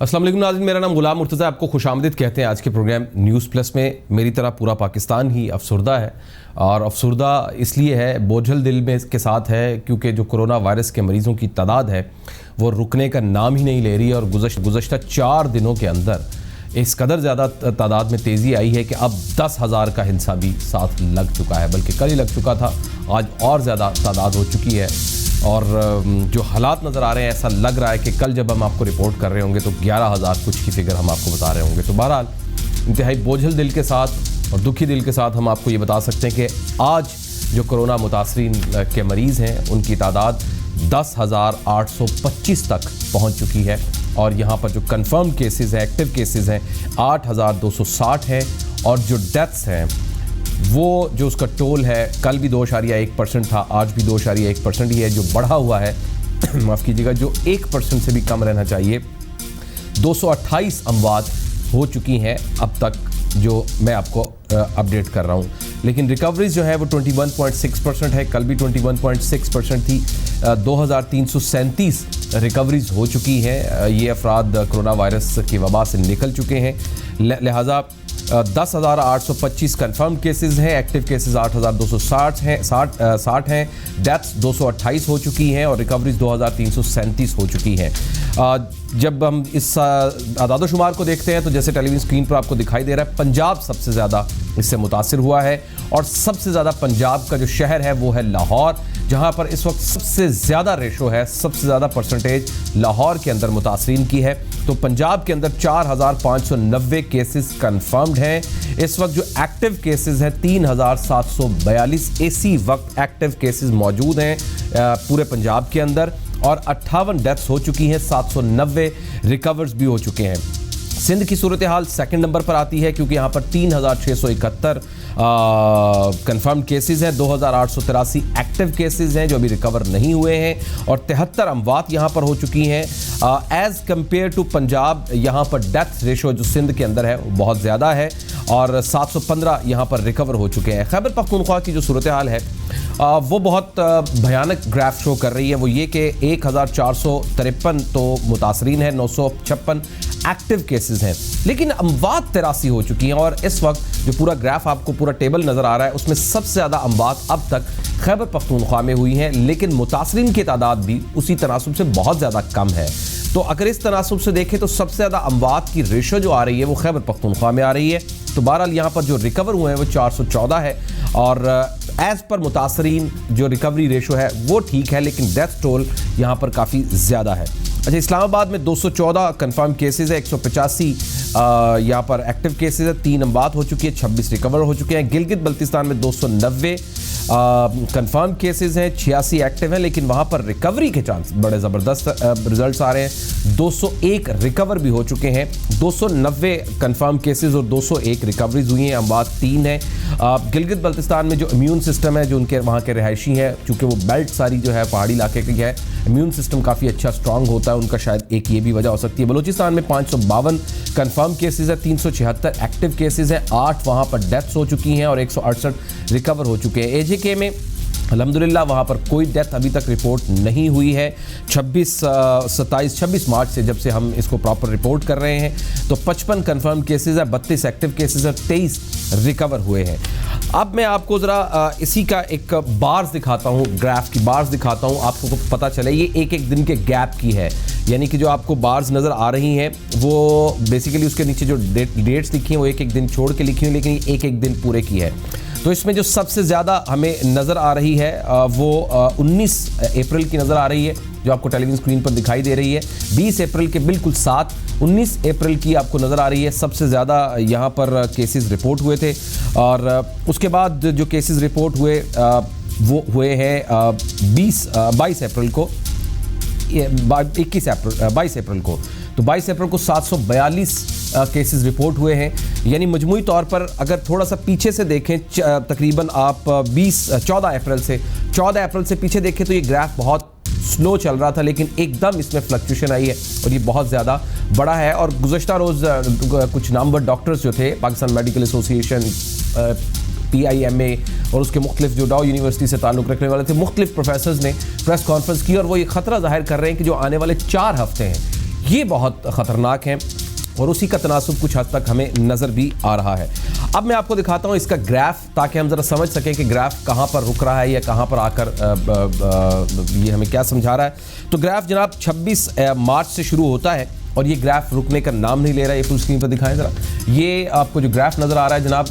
अस्सलाम वालेकुम नाज़रीन, मेरा नाम गुलाम मुर्तज़ा, आपको खुशामदीद कहते हैं। आज के प्रोग्राम न्यूज़ प्लस में मेरी तरह पूरा पाकिस्तान ही अफसरदा है, और अफसरदा इसलिए है, बोझल दिल में के साथ है, क्योंकि जो कोरोना वायरस के मरीज़ों की तादाद है वो रुकने का नाम ही नहीं ले रही है। और गुज़श्ता 4 दिनों के अंदर इस कदर ज़्यादा तादाद में तेज़ी आई है कि अब 10,000 का हिंसा भी साथ लग चुका है, बल्कि कल ही लग चुका था, आज और ज़्यादा तादाद हो चुकी है। और जो हालात नज़र आ रहे हैं, ऐसा लग रहा है कि कल जब हम आपको रिपोर्ट कर रहे होंगे तो 11,000 कुछ की फिगर हम आपको बता रहे होंगे। तो बहरहाल इंतहाई बोझल दिल के साथ और दुखी दिल के साथ हम आपको ये बता सकते हैं कि आज जो कोरोना मुतासरीन के मरीज़ हैं उनकी तादाद 10,825 तक पहुँच चुकी है। और यहाँ पर जो कन्फर्म केसेस हैं, एक्टिव केसेस हैं 8,260 हैं, और जो डेथ्स हैं वो जो उसका टोल है, कल भी 2.1% था, आज भी 2.1% ही है, जो बढ़ा हुआ है माफ़ कीजिएगा, जो 1% से भी कम रहना चाहिए। 228 अमवात हो चुकी हैं अब तक, जो मैं आपको अपडेट कर रहा हूँ। लेकिन रिकवरीज जो है वो 21.6% है, कल भी 21.6% थी। 2,337 रिकवरीज हो चुकी हैं। ये अफराद कोरोना वायरस की वबा से निकल चुके हैं। लिहाजा 10,825 कन्फर्म केसेस हैं, एक्टिव केसेस 8,260 हैं, 60 हैं, डेथ्स 228 हो चुकी हैं, और रिकवरीज 2,337 हो चुकी हैं। जब हम इस आदादोशुमार को देखते हैं तो जैसे टेलीविजन स्क्रीन पर आपको दिखाई दे रहा है, पंजाब सबसे ज़्यादा इससे मुतासिर हुआ है, और सबसे ज़्यादा पंजाब का जो शहर है वो है लाहौर, जहाँ पर इस वक्त सबसे ज़्यादा रेशो है, सबसे ज़्यादा परसेंटेज लाहौर के अंदर मुतासरीन की है। तो पंजाब के अंदर 4,590 केसेस कन्फर्म्ड हैं। इस वक्त जो एक्टिव केसेस हैं 3,742 इसी वक्त एक्टिव केसेस मौजूद हैं पूरे पंजाब के अंदर, और 58 डेथ्स हो चुकी हैं, 790 रिकवर्स भी हो चुके हैं। सिंध की सूरत हाल सेकंड नंबर पर आती है, क्योंकि यहाँ पर 3,671 कन्फर्म केसेस हैं, 2,883 एक्टिव केसेस हैं जो अभी रिकवर नहीं हुए हैं, और 73 अमवात यहाँ पर हो चुकी हैं। एज़ कम्पेयर टू पंजाब, यहाँ पर डेथ रेशो जो सिंध के अंदर है वो बहुत ज़्यादा है, और 715 यहाँ पर रिकवर हो चुके हैं। खैबर पख्तूनख्वा की जो सूरत हाल है वो बहुत भयानक ग्राफ शो कर रही है। वो ये कि 1,453 तो मुतासरीन है, 956 एक्टिव केसेस हैं, लेकिन अमवात 83 हो चुकी हैं। और इस वक्त जो पूरा ग्राफ आपको पूरा टेबल नज़र आ रहा है, उसमें सबसे ज़्यादा अमवात अब तक खैबर पख्तूनख्वा में हुई हैं, लेकिन मुतासरीन की तादाद भी उसी तनासुब से बहुत ज़्यादा कम है। तो अगर इस तनासुब से देखें तो सबसे ज़्यादा अमवात की रेशो जो आ रही है वो खैबर पख्तूनख्वा में आ रही है। तो बहरहाल यहाँ पर जो रिकवर हुए हैं वो 414 है, और एज़ पर मुतासरीन जो रिकवरी रेशो है वो ठीक है, लेकिन डेथ टोल यहाँ पर काफ़ी ज़्यादा है। अच्छा, इस्लामाबाद में 214 कन्फर्म केसेस है, 185 यहाँ पर एक्टिव केसेस है, 3 अमवात हो चुकी है, 26 रिकवर हो चुके हैं। गिलगित बल्तिस्तान में 290 कन्फर्म केसेस हैं, 86 एक्टिव हैं, लेकिन वहाँ पर रिकवरी के चांस बड़े ज़बरदस्त रिजल्ट्स आ रहे हैं। 201 रिकवर भी हो चुके हैं, 290 कन्फर्म केसेस और 201 रिकवरीज हुई हैं, अमवात 3 है। गिलगित बल्तिस्तान में जो इम्यून सिस्टम है, जो उनके वहाँ के रिहायशी हैं, चूँकि वो बेल्ट सारी जो है पहाड़ी इलाके की है, इम्यून सिस्टम काफ़ी अच्छा स्ट्रॉन्ग होता है उनका, शायद एक ये भी वजह हो सकती है। बलूचिस्तान में 552 कन्फर्म केसेस है, 376 एक्टिव केसेस हैं, 8 वहाँ पर डेथ्स हो चुकी हैं, और 168 रिकवर हो चुके हैं। एजेके में अल्हम्दुलिल्लाह वहाँ पर कोई डेथ अभी तक रिपोर्ट नहीं हुई है। 26 मार्च से जब से हम इसको प्रॉपर रिपोर्ट कर रहे हैं, तो 55 कन्फर्म केसेस है, 32 एक्टिव केसेस है, 23 रिकवर हुए हैं। अब मैं आपको ज़रा इसी का एक बार्स दिखाता हूँ, ग्राफ की बार्स दिखाता हूँ, आपको पता चले ये एक दिन के गैप की है। यानी कि जो आपको बार्स नज़र आ रही हैं वो बेसिकली उसके नीचे जो डेट्स लिखी हैं वो एक दिन छोड़ के लिखी हुई, लेकिन एक दिन पूरे की है। तो इसमें जो सबसे ज़्यादा हमें नज़र आ रही है वो 19 अप्रैल की नज़र आ रही है, जो आपको टेलीविजन स्क्रीन पर दिखाई दे रही है। 20 अप्रैल के बिल्कुल साथ 19 अप्रैल की आपको नज़र आ रही है, सबसे ज़्यादा यहाँ पर केसेस रिपोर्ट हुए थे। और उसके बाद जो केसेस रिपोर्ट हुए वो हुए हैं 22 अप्रैल को, 22 अप्रैल को। तो 22 अप्रैल को 742 केसेस रिपोर्ट हुए हैं। यानी मजमूई तौर पर अगर थोड़ा सा पीछे से देखें, तकरीबन आप 14 अप्रैल से पीछे देखें तो ये ग्राफ बहुत स्लो चल रहा था, लेकिन एकदम इसमें फ्लक्चुएशन आई है और ये बहुत ज़्यादा बड़ा है। और गुज़श्ता रोज़ कुछ नामवर डॉक्टर्स जो थे, पाकिस्तान मेडिकल एसोसिएशन, PIMA और उसके मुख्तलिफ जो डाउ यूनिवर्सिटी से ताल्लुक़ रखने वाले थे मुख्तलिफ प्रोफेसर्स ने प्रेस कॉन्फ्रेंस की, और वो ये ख़तरा ज़ाहिर कर रहे हैं कि जो आने वाले 4 हफ्ते हैं ये बहुत ख़तरनाक हैं और उसी का तनासुब कुछ हद तक हमें नज़र भी आ रहा है। अब मैं आपको दिखाता हूँ इसका ग्राफ, ताकि हम ज़रा समझ सकें कि ग्राफ कहाँ पर रुक रहा है या कहाँ पर आकर ये हमें क्या समझा रहा है। तो ग्राफ जनाब 26 मार्च से शुरू होता है और ये ग्राफ रुकने का नाम नहीं ले रहा है। ये फुल स्क्रीन पर दिखाएं ज़रा। ये आपको जो ग्राफ नज़र आ रहा है जनाब,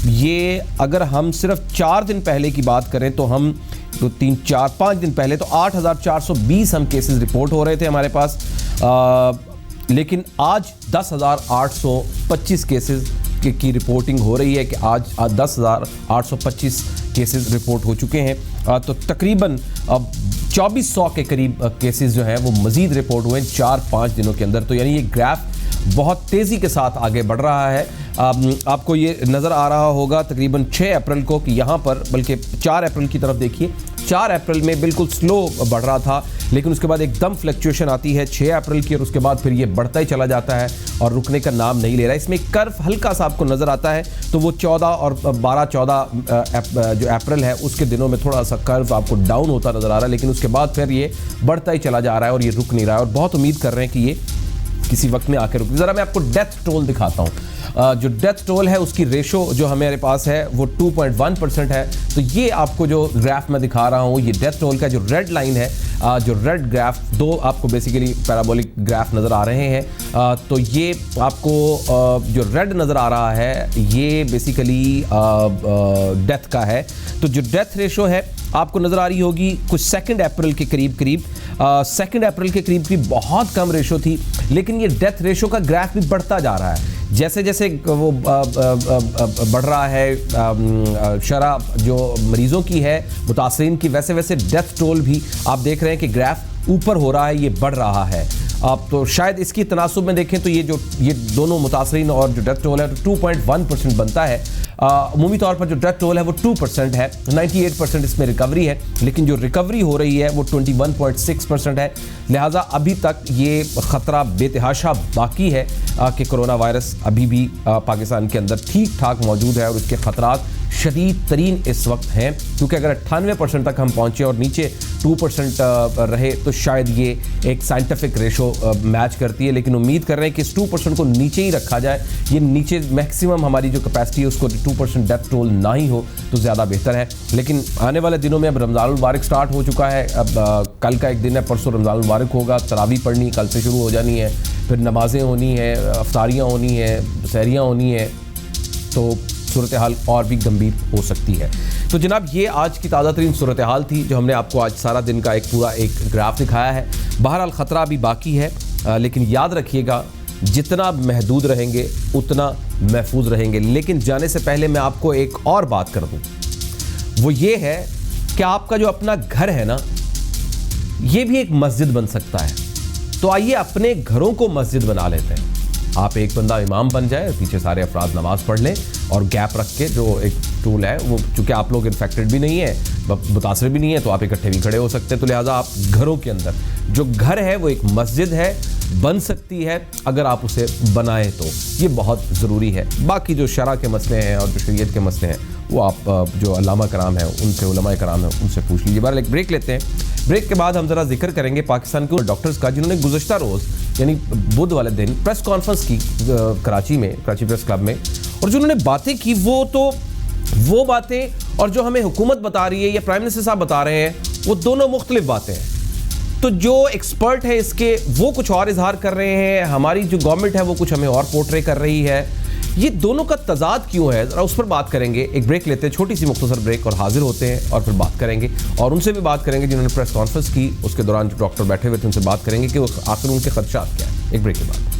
ये अगर हम सिर्फ 4 दिन पहले की बात करें तो हम तो 3, 4, 5 दिन पहले तो 8,420 हम केसेस रिपोर्ट हो रहे थे हमारे पास, लेकिन आज 10,825 केसेस की रिपोर्टिंग हो रही है कि आज 10,825 केसेस रिपोर्ट हो चुके हैं। तो तकरीबन 2400 के करीब केसेस जो हैं वो मज़ीद रिपोर्ट हुए हैं 4-5 दिनों के अंदर। तो यानी ये ग्राफ बहुत तेज़ी के साथ आगे बढ़ रहा है। आपको ये नज़र आ रहा होगा तकरीबन 6 अप्रैल को कि यहाँ पर, बल्कि 4 अप्रैल की तरफ देखिए, 4 अप्रैल में बिल्कुल स्लो बढ़ रहा था, लेकिन उसके बाद एकदम फ्लक्चुएशन आती है 6 अप्रैल की और उसके बाद फिर ये बढ़ता ही चला जाता है और रुकने का नाम नहीं ले रहा है। इसमें कर्व हल्का सा आपको नज़र आता है, तो वो 14 और 12-14 जो अप्रैल है उसके दिनों में थोड़ा सा कर्व आपको डाउन होता नज़र आ रहा है, लेकिन उसके बाद फिर ये बढ़ता ही चला जा रहा है और ये रुक नहीं रहा है और बहुत उम्मीद कर रहे हैं कि ये किसी वक्त में आकर रुक। ज़रा मैं आपको डेथ टोल दिखाता हूँ। जो डेथ टोल है उसकी रेशो जो हमारे पास है वो 2.1% है। तो ये आपको जो ग्राफ मैं दिखा रहा हूँ, ये डेथ टोल का जो रेड लाइन है, जो रेड ग्राफ, 2 आपको बेसिकली पैराबोलिक ग्राफ नज़र आ रहे हैं। तो ये आपको जो रेड नज़र आ रहा है ये बेसिकली डेथ का है। तो जो डेथ रेशो है आपको नज़र आ रही होगी कुछ 2 अप्रैल के करीब 2 अप्रैल के करीब बहुत कम रेशो थी, लेकिन ये डेथ रेशो का ग्राफ भी बढ़ता जा रहा है। जैसे जैसे वो बढ़ रहा है शरह जो मरीज़ों की है मुतासरीन की, वैसे वैसे डेथ टोल भी आप देख रहे हैं कि ग्राफ ऊपर हो रहा है, ये बढ़ रहा है। आप तो शायद इसकी तनासुब में देखें तो ये दोनों मुतासरीन और जो डेथ टोल है तो 2.1% बनता है। अमूमी तौर पर जो डेथ टोल है वो 2% है, 98% इसमें रिकवरी है, लेकिन जो रिकवरी हो रही है वो 21.6% है। लिहाजा अभी तक ये ख़तरा बेतहाशा बाकी है कि कोरोना वायरस अभी भी पाकिस्तान के अंदर ठीक ठाक मौजूद है और उसके ख़तरात शदीद तरीन इस वक्त हैं, क्योंकि अगर 98% तक हम पहुँचे और नीचे 2% रहे तो शायद ये एक साइंटिफिक रेशो मैच करती है। लेकिन उम्मीद कर रहे हैं कि इस 2% को नीचे ही रखा जाए, ये नीचे मैक्सिमम हमारी जो कैपेसिटी है उसको 2% डेथ टोल ना ही हो तो ज़्यादा बेहतर है। लेकिन आने वाले दिनों में अब रमज़ानुल मुबारक स्टार्ट हो चुका है, अब कल का एक दिन है, परसों रमज़ानुल मुबारक होगा, तरावी पढ़नी कल से शुरू हो जानी है, फिर नमाज़ें होनी है, अफ्तारियाँ होनी है, सहरियाँ होनी है, तो सूरत हाल और भी गंभीर हो सकती है। तो जनाब ये आज की ताज़ा तरीन सूरत हाल थी जो हमने आपको आज सारा दिन का एक पूरा एक ग्राफ दिखाया है। बहरहाल ख़तरा भी बाकी है, लेकिन याद रखिएगा जितना महदूद रहेंगे उतना महफूज रहेंगे। लेकिन जाने से पहले मैं आपको एक और बात कर दूं, वो ये है कि आपका जो अपना घर है ना, ये भी एक मस्जिद बन सकता है। तो आइए अपने घरों को मस्जिद बना लेते हैं। आप एक बंदा इमाम बन जाए, पीछे सारे अफराद नमाज पढ़ लें और गैप रख के जो एक टूल है वो, चूँकि आप लोग इन्फेक्टेड भी नहीं है, मुतासर भी नहीं है, तो आप इकट्ठे भी खड़े हो सकते हैं। तो लिहाजा आप घरों के अंदर जो घर है वो एक मस्जिद है, बन सकती है अगर आप उसे बनाएं तो, ये बहुत ज़रूरी है। बाकी जो शरा के मसले हैं और जो शरीयत के मसले हैं वो आप जो अल्लामा कराम हैं उनसे, उलमा कराम हैं उनसे पूछ लीजिए। बहरहाल एक ब्रेक लेते हैं, ब्रेक के बाद हम ज़रा जिक्र करेंगे पाकिस्तान के डॉक्टर्स का जिन्होंने गुज़श्ता रोज़ यानी बुध वाले दिन प्रेस कॉन्फ्रेंस की कराची में, कराची प्रेस क्लब में, और जो उन्होंने बातें की वो बातें और जो हमें हुकूमत बता रही है या प्राइम मिनिस्टर साहब बता रहे हैं वो दोनों मुख्तलिफ बातें हैं। तो जो एक्सपर्ट है इसके वो कुछ और इजहार कर रहे हैं, हमारी जो गवर्नमेंट है वो कुछ हमें और पोर्ट्रे कर रही है। ये दोनों का तजाद क्यों है, जरा उस पर बात करेंगे। एक ब्रेक लेते हैं, छोटी सी मुख्तसर ब्रेक, और हाजिर होते हैं और फिर बात करेंगे और उनसे भी बात करेंगे जिन्होंने प्रेस कॉन्फ्रेंस की, उसके दौरान जो डॉक्टर बैठे हुए थे उनसे बात करेंगे कि आखिर उनके खदशात क्या है। एक ब्रेक के बाद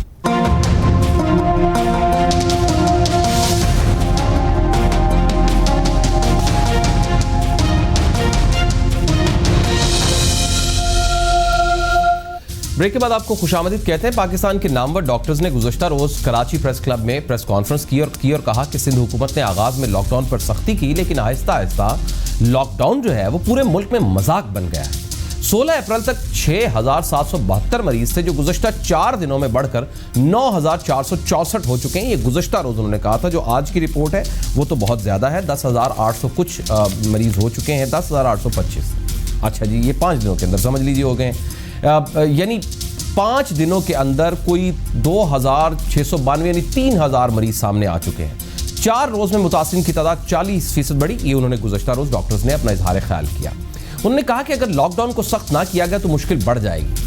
ब्रेक के बाद आपको खुशामदीद कहते हैं। पाकिस्तान के नामवर डॉक्टर्स ने गुज़श्ता रोज़ कराची प्रेस क्लब में प्रेस कॉन्फ्रेंस की और कहा कि सिंध हुकूमत ने आगाज़ में लॉकडाउन पर सख्ती की, लेकिन आहिस्ता आहिस्ता लॉकडाउन जो है वो पूरे मुल्क में मजाक बन गया है। 16 अप्रैल तक 6,772 मरीज थे जो गुज़श्ता 4 दिनों में बढ़कर 9,464 हो चुके हैं। ये गुज़श्ता रोज़ उन्होंने कहा था। जो आज की रिपोर्ट है वो तो बहुत ज़्यादा है, 10,800 कुछ मरीज हो चुके हैं, 10,825। अच्छा जी, ये 5 दिनों के अंदर समझ लीजिए हो गए। यानी 5 दिनों के अंदर कोई 2692 यानी 3000 मरीज सामने आ चुके हैं। 4 रोज में मुतासिरीन की तादाद 40% बढ़ी। ये उन्होंने गुज़श्ता रोज डॉक्टर्स ने अपना इजहार ख्याल किया। उन्होंने कहा कि अगर लॉकडाउन को सख्त ना किया गया तो मुश्किल बढ़ जाएगी।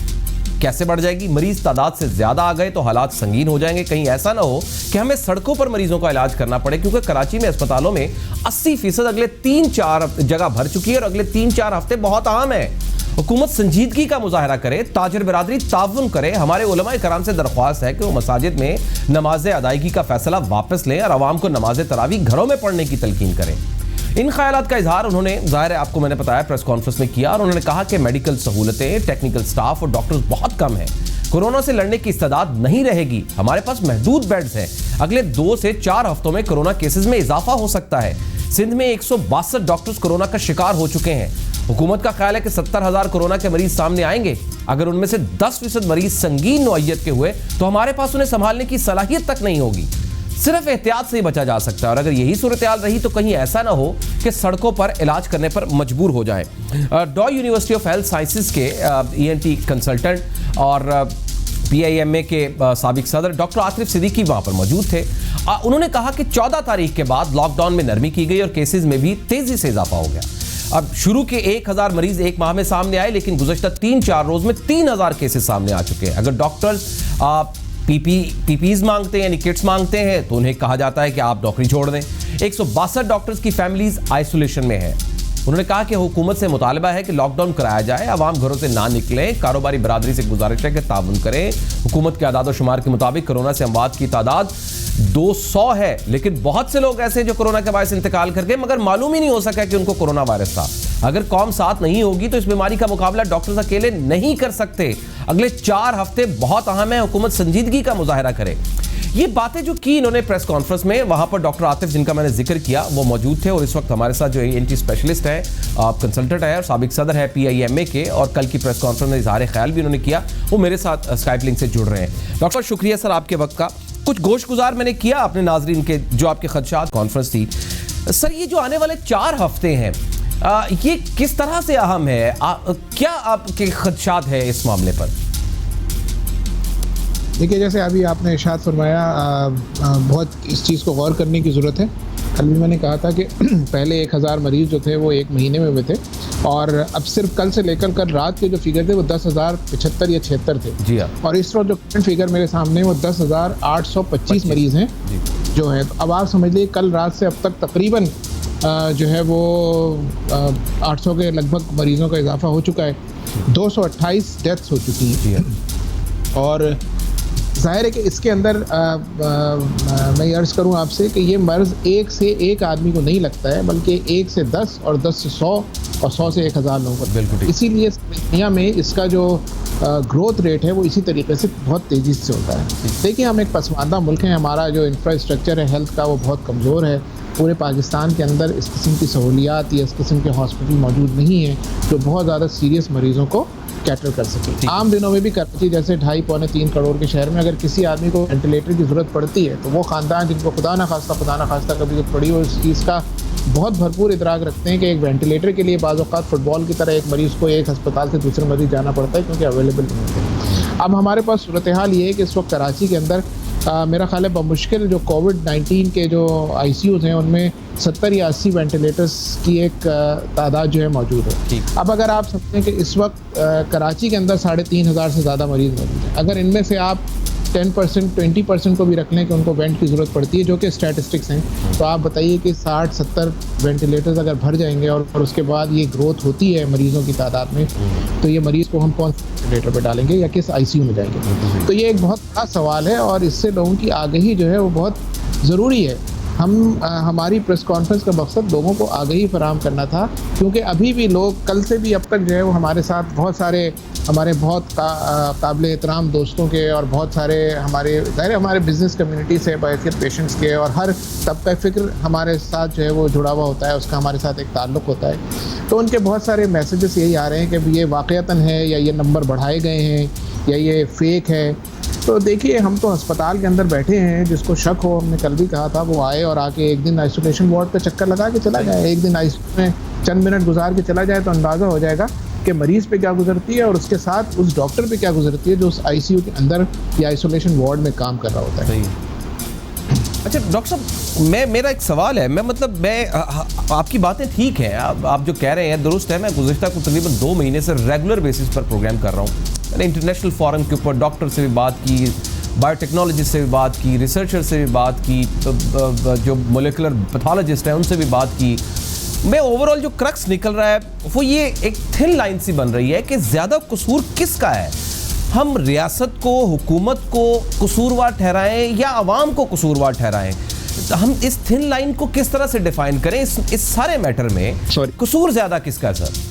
कैसे बढ़ जाएगी? मरीज तादाद से ज्यादा आ गए तो हालात संगीन हो जाएंगे। कहीं ऐसा ना हो कि हमें सड़कों पर मरीजों का इलाज करना पड़े, क्योंकि कराची में अस्पतालों में 80% अगले 3-4 जगह भर चुकी है और अगले 3-4 हफ्ते बहुत आम है। हुकूमत संजीदगी का मुजाहरा करे, ताजर बिरादरी ताउन करे। हमारे उलमा कराम से दरख्वास्त है कि वो मसाजिद में नमाज अदायगी का फैसला वापस लें और आवाम को नमाज तरावी घरों में पढ़ने की तलकीन करें। इन ख्यालात का इजहार उन्होंने, जाहिर है आपको मैंने बताया, प्रेस कॉन्फ्रेंस में किया और उन्होंने कहा कि मेडिकल सहूलतें, टेक्निकल स्टाफ और डॉक्टर्स बहुत कम है। कोरोना से लड़ने की इस्तेदाद नहीं रहेगी। हमारे पास महदूद बेड्स हैं। अगले 2 से 4 हफ्तों में कोरोना केसेस में इजाफा हो सकता है। सिंध में 162 डॉक्टर्स कोरोना का शिकार हो चुके हैं। हुकूमत का ख्याल है कि 70,000 कोरोना के मरीज सामने आएंगे। अगर उनमें से 10% मरीज संगीन नौइयत के हुए तो हमारे पास उन्हें संभालने की सलाहियत तक नहीं होगी। सिर्फ एहतियात से ही बचा जा सकता है और अगर यही सूरत हाल रही तो कहीं ऐसा ना हो कि सड़कों पर इलाज करने पर मजबूर हो जाए। डॉ यूनिवर्सिटी ऑफ हेल्थ साइंसेज के ENT कंसल्टेंट और PIMA के साबिक सदर डॉक्टर आतिफ सिद्दीकी वहां पर मौजूद थे। उन्होंने कहा कि 14 तारीख के बाद लॉकडाउन में नरमी की गई और केसेस में भी तेजी से इजाफा हो गया। अब शुरू के 1000 मरीज एक माह में सामने आए, लेकिन गुज़श्ता 3-4 रोज में 3000 केसेस सामने आ चुके हैं। अगर डॉक्टर्स PPEs मांगते हैं यानी किट्स मांगते हैं तो उन्हें कहा जाता है कि आप नौकरी छोड़ दें। 162 डॉक्टर्स की फैमिलीज आइसोलेशन में है। उन्होंने कहा कि हुकूमत से मुतालबा है कि लॉकडाउन कराया जाए, आवाम घरों से ना निकलें। कारोबारी बरादरी से गुजारिश है कि ताउन करें। हुकूमत के आदाद व शुमार के मुताबिक कोरोना से अमवात की तादाद 200 है, लेकिन बहुत से लोग ऐसे जो कोरोना के बायस इंतकाल कर गए मगर मालूम ही नहीं हो सका कि उनको कोरोना वायरस था। अगर कौम साथ नहीं होगी तो इस बीमारी का मुकाबला डॉक्टर्स अकेले नहीं कर सकते। अगले 4 हफ्ते बहुत अहम है, हुकूमत संजीदगी का मुजाहरा करे। ये बातें जो की इन्होंने प्रेस कॉन्फ्रेंस में, वहां पर डॉक्टर आतिफ जिनका मैंने जिक्र किया वो मौजूद थे और इस वक्त हमारे साथ जो ENT स्पेशलिस्ट है, कंसल्टेंट है और साबिक सदर है PIMA के, और कल की प्रेस कॉन्फ्रेंस में इजहार ख्याल भी उन्होंने किया, वो मेरे साथ स्काइप लिंक से जुड़ रहे हैं। डॉक्टर शुक्रिया सर आपके वक्त का। कुछ गोश गुजार मैंने किया अपने नाजरीन के जो आपके खदशात कॉन्फ्रेंस थी। सर ये जो आने वाले 4 हफ्ते हैं ये किस तरह से अहम है? क्या आपके खदशात है इस मामले पर? देखिए, जैसे अभी आपने इरशाद फरमाया, बहुत इस चीज़ को गौर करने की ज़रूरत है। कल भी मैंने कहा था कि पहले 1000 मरीज़ जो थे वो एक महीने में हुए थे और अब सिर्फ कल से लेकर कल रात के जो फिगर थे वो 10,075 या 76 थे। जी हाँ। और इस वक्त जो करंट फिगर मेरे सामने वो 10,825 मरीज़ हैं जो हैं। तो अब आप समझ लीजिए कल रात से अब तक तकरीबन जो है वो 800 के लगभग मरीज़ों का इजाफा हो चुका है। 228 डेथ्स हो चुकी हैं। और जाहिर है कि इसके अंदर मैं अर्ज़ करूं आपसे कि ये मर्ज़ एक से एक आदमी को नहीं लगता है, बल्कि 1 से 10 और 10 से 100 और 100 से 1000 लोगों को। बिल्कुल। इसीलिए दुनिया में इसका जो ग्रोथ रेट है वो इसी तरीके से बहुत तेज़ी से होता है। देखिए, हम एक पसमानदा मुल्क हैं, हमारा जो इंफ्रास्ट्रक्चर है हेल्थ का वो बहुत कमज़ोर है। पूरे पाकिस्तान के अंदर इस किस्म की सहूलियात या इस किस्म के हॉस्पिटल मौजूद नहीं हैं जो बहुत ज़्यादा सीरियस मरीज़ों को कैटर कर सके। आम दिनों में भी कराची जैसे 2.5-3 करोड़ के शहर में अगर किसी आदमी को वेंटिलेटर की ज़रूरत पड़ती है तो वो ख़ानदान जिनको खुदा ना खास्ता कभी जरूरत पड़ी हो, इस चीज़ का बहुत भरपूर इदराक रखते हैं कि एक वेंटिलेटर के लिए बाज़ औक़ात फुटबॉल की तरह एक मरीज़ को एक अस्पताल से दूसरे मरीज़ जाना पड़ता है क्योंकि अवेलेबल नहीं होते। अब हमारे पास सूरत हाल ये है कि इस वक्त कराची के अंदर मेरा ख्याल है बमुश्किल जो कोविड-19 के जो ICUs हैं उनमें 70 या 80 वेंटिलेटर्स की एक तादाद जो है मौजूद है। अब अगर आप समझें कि इस वक्त कराची के अंदर 3,500 से ज़्यादा मरीज़ मौजूद हैं, अगर इनमें से आप 10% 20% को भी रख लें कि उनको वेंट की ज़रूरत पड़ती है, जो कि स्टैटिस्टिक्स हैं, तो आप बताइए कि 60-70 वेंटिलेटर्स अगर भर जाएंगे और उसके बाद ये ग्रोथ होती है मरीज़ों की तादाद में, तो ये मरीज़ को हम कौन से वेंटिलेटर पर डालेंगे या किस ICU में जाएंगे? तो ये एक बहुत बड़ा सवाल है और इससे लोगों की आगाही जो है वो बहुत ज़रूरी है। हमारी प्रेस कॉन्फ्रेंस का मकसद लोगों को आगाही फराहम करना था, क्योंकि अभी भी लोग कल से भी अब तक जो है वो हमारे साथ बहुत सारे हमारे बहुत काबिल एहतराम दोस्तों के और बहुत सारे हमारे बिज़नेस कम्युनिटी से बायसियत पेशेंट्स के और हर तबका फ़िक्र हमारे साथ जो है वो जुड़ा हुआ होता है, उसका हमारे साथ एक ताल्लुक़ होता है। तो उनके बहुत सारे मैसेजेस यही आ रहे हैं कि ये वाक़यतन है या ये नंबर बढ़ाए गए हैं या ये फ़ेक है। तो देखिए, हम तो अस्पताल के अंदर बैठे हैं, जिसको शक हो, हमने कल भी कहा था, वो आए और आके एक दिन आइसोलेशन वार्ड पे चक्कर लगा के चला जाए, एक दिन ICU में चंद मिनट गुजार के चला जाए तो अंदाज़ा हो जाएगा कि मरीज पे क्या गुजरती है और उसके साथ उस डॉक्टर पे क्या गुजरती है जो उस आईसीयू के अंदर या आइसोलेशन वार्ड में काम कर रहा होता है। सही। अच्छा डॉक्टर साहब, मेरा एक सवाल है, आपकी बातें ठीक हैं, आप जो कह रहे हैं दुरुस्त है। मैं गुज़िश्ता को तकरीबन 2 महीने से रेगुलर बेसिस पर प्रोग्राम कर रहा हूँ। मैंने इंटरनेशनल फोरम के ऊपर डॉक्टर से भी बात की, बायोटेक्नोलॉजिस्ट से भी बात की, रिसर्चर से भी बात की, तो जो मोलिकुलर पैथोलॉजिस्ट हैं उनसे भी बात की। मैं ओवरऑल जो क्रक्स निकल रहा है वो ये एक थिन लाइन सी बन रही है कि ज़्यादा कसूर किसका है। हम रियासत को, हुकूमत को कसूरवार ठहराएं या आवाम को कसूरवार ठहराएं। हम इस थिन लाइन को किस तरह से डिफाइन करें इस सारे मैटर में? कसूर ज़्यादा किसका है सर?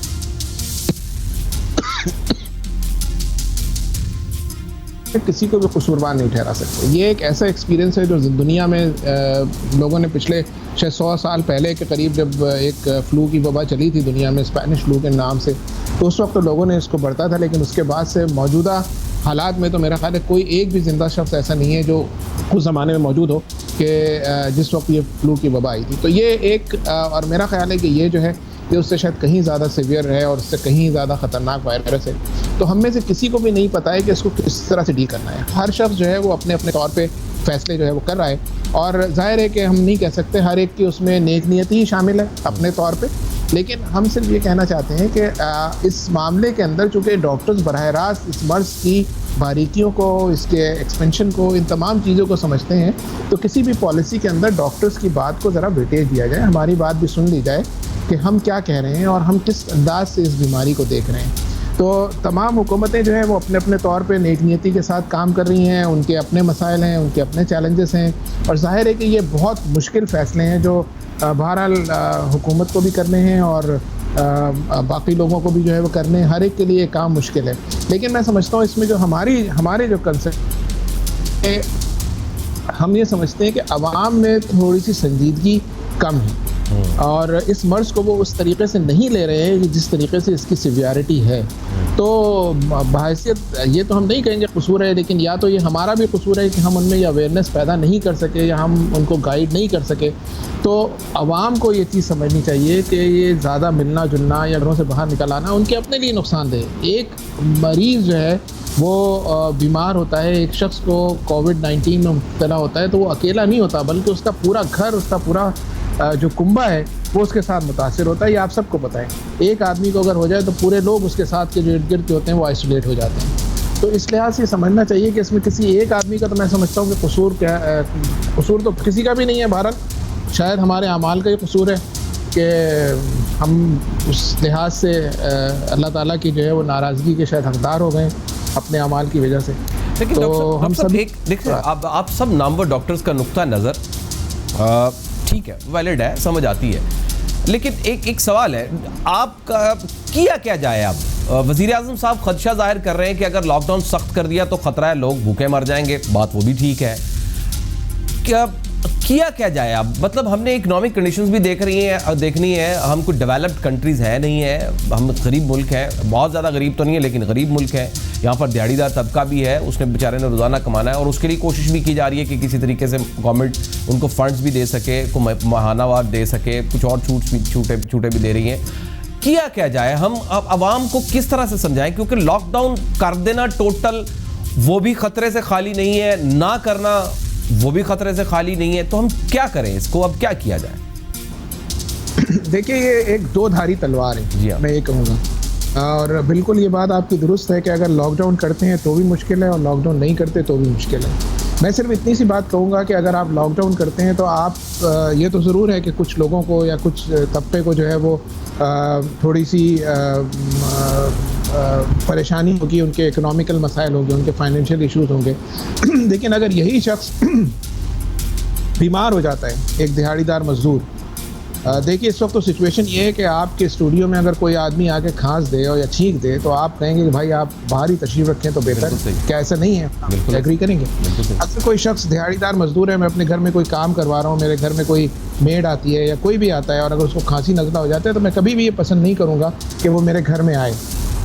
किसी को भी कसूरवार नहीं ठहरा सकते। ये एक ऐसा एक्सपीरियंस है जो दुनिया में लोगों ने पिछले 100 साल पहले के करीब, जब एक फ्लू की वबा चली थी दुनिया में, स्पेनिश फ्लू के नाम से, तो उस वक्त तो लोगों ने इसको बढ़ता था, लेकिन उसके बाद से मौजूदा हालात में तो मेरा ख्याल है कोई एक भी जिंदा शख्स ऐसा नहीं है जो उस ज़माने में मौजूद हो कि जिस वक्त ये फ्लू की वबा आई थी। तो ये एक और मेरा ख्याल है कि ये जो है ये उससे शायद कहीं ज़्यादा सीवियर है और उससे कहीं ज़्यादा ख़तरनाक वायरस है। तो हम में से किसी को भी नहीं पता है कि इसको किस तरह से डील करना है। हर शख्स जो है वो अपने अपने तौर पे फैसले जो है वो कर रहा है, और जाहिर है कि हम नहीं कह सकते हर एक की उसमें नेक नियत ही शामिल है अपने तौर पे। लेकिन हम सिर्फ ये कहना चाहते हैं कि इस मामले के अंदर चूँकि डॉक्टर्स बराह रास्त इस मर्ज़ की बारीकियों को, इसके एक्सपेंशन को, इन तमाम चीज़ों को समझते हैं, तो किसी भी पॉलिसी के अंदर डॉक्टर्स की बात को ज़रा वेटेज दिया जाए, हमारी बात भी सुन ली जाए कि हम क्या कह रहे हैं और हम किस अंदाज से इस बीमारी को देख रहे हैं। तो तमाम हुकूमतें जो हैं वो अपने अपने तौर पे नेक नीयती के साथ काम कर रही हैं, उनके अपने मसाइल हैं, उनके अपने चैलेंजेस हैं, और जाहिर है कि ये बहुत मुश्किल फ़ैसले हैं जो बहरहाल हुकूमत को भी करने हैं और बाकी लोगों को भी जो है वो करने हैं। हर एक के लिए काम मुश्किल है, लेकिन मैं समझता हूँ इसमें जो हमारे जो कंसेप्ट है, हम ये समझते हैं कि आवाम में थोड़ी सी संजीदगी कम है और इस मर्ज़ को वो उस तरीके से नहीं ले रहे हैं जिस तरीके से इसकी सिवियरिटी है। तो बहैसियत ये तो हम नहीं कहेंगे कसूर है, लेकिन या तो ये हमारा भी कसूर है कि हम उनमें ये अवेयरनेस पैदा नहीं कर सके या हम उनको गाइड नहीं कर सके। तो आवाम को ये चीज़ समझनी चाहिए कि ये ज़्यादा मिलना जुलना या घरों से बाहर निकल आना उनके अपने लिए नुकसानदेह। एक मरीज़ जो है वो बीमार होता है, एक शख्स को कोविड-19 में मुब्तला होता है, तो वो अकेला नहीं होता बल्कि उसका पूरा घर, उसका पूरा जो कुंबा है वो उसके साथ मुतासिर होता है। ये आप सबको पता है। एक आदमी को अगर हो जाए तो पूरे लोग उसके साथ के जो इर्द गिर्द के होते हैं वो आइसोलेट हो जाते हैं। तो इस लिहाज से समझना चाहिए कि इसमें किसी एक आदमी का तो मैं समझता हूँ कि कसूर तो किसी का भी नहीं है। भारत शायद हमारे अमाल का ही कसूर है कि हम उस लिहाज से अल्लाह ताला की जो है वो नाराज़गी के शायद हकदार हो गए अपने अमाल की वजह से। लेकिन तो हम सब देखिए, आप सब नामवर डॉक्टर्स का नुक्ता नज़र ठीक है, वैलिड है, समझ आती है, लेकिन एक सवाल है, आपका किया क्या जाए? अब वज़ीर आज़म साहब खदशा जाहिर कर रहे हैं कि अगर लॉकडाउन सख्त कर दिया तो ख़तरा है लोग भूखे मर जाएंगे, बात वो भी ठीक है। किया क्या जाए अब? मतलब हमने इकोनॉमिक कंडीशंस भी देखनी है। हम कुछ डेवलप्ड कंट्रीज़ है नहीं है, हम गरीब मुल्क हैं, बहुत ज़्यादा गरीब तो नहीं है लेकिन गरीब मुल्क है। यहाँ पर दिहाड़ीदार तबका भी है, उसने बेचारे ने रोज़ाना कमाना है और उसके लिए कोशिश भी की जा रही है कि किसी तरीके से गवर्नमेंट उनको फंड्स भी दे सके, को माहानावार दे सके, कुछ और छूटे भी दे रही हैं। किया क्या जाए? हम अब आवाम को किस तरह से समझाएं? क्योंकि लॉकडाउन कर देना टोटल वो भी ख़तरे से खाली नहीं है, ना करना वो भी खतरे से खाली नहीं है। तो हम क्या करें इसको? अब क्या किया जाए? देखिए, ये एक दो धारी तलवार है, मैं ये कहूँगा, और बिल्कुल ये बात आपकी दुरुस्त है कि अगर लॉकडाउन करते हैं तो भी मुश्किल है और लॉकडाउन नहीं करते तो भी मुश्किल है। मैं सिर्फ इतनी सी बात कहूँगा कि अगर आप लॉकडाउन करते हैं तो आप ये तो ज़रूर है कि कुछ लोगों को या कुछ तबके को जो है वो थोड़ी सी परेशानी होगी, उनके इकोनॉमिकल मसाइल होंगे, उनके फाइनेंशियल इश्यूज होंगे। लेकिन अगर यही शख्स बीमार हो जाता है, एक दिहाड़ीदार मजदूर, देखिए इस वक्त तो सिचुएशन ये है कि आपके स्टूडियो में अगर कोई आदमी आके खांस दे और या छींक दे तो आप कहेंगे कि भाई आप बाहर ही तशरीफ रखें तो बेहतर। क्या ऐसा नहीं है? एग्री करेंगे? अगर कोई शख्स दिहाड़ीदार मजदूर है, मैं अपने घर में कोई काम करवा रहा हूँ, मेरे घर में कोई मेड आती है या कोई भी आता है और अगर उसको खांसी नज़ला हो जाता है तो मैं कभी भी ये पसंद नहीं करूँगा कि वो मेरे घर में आए,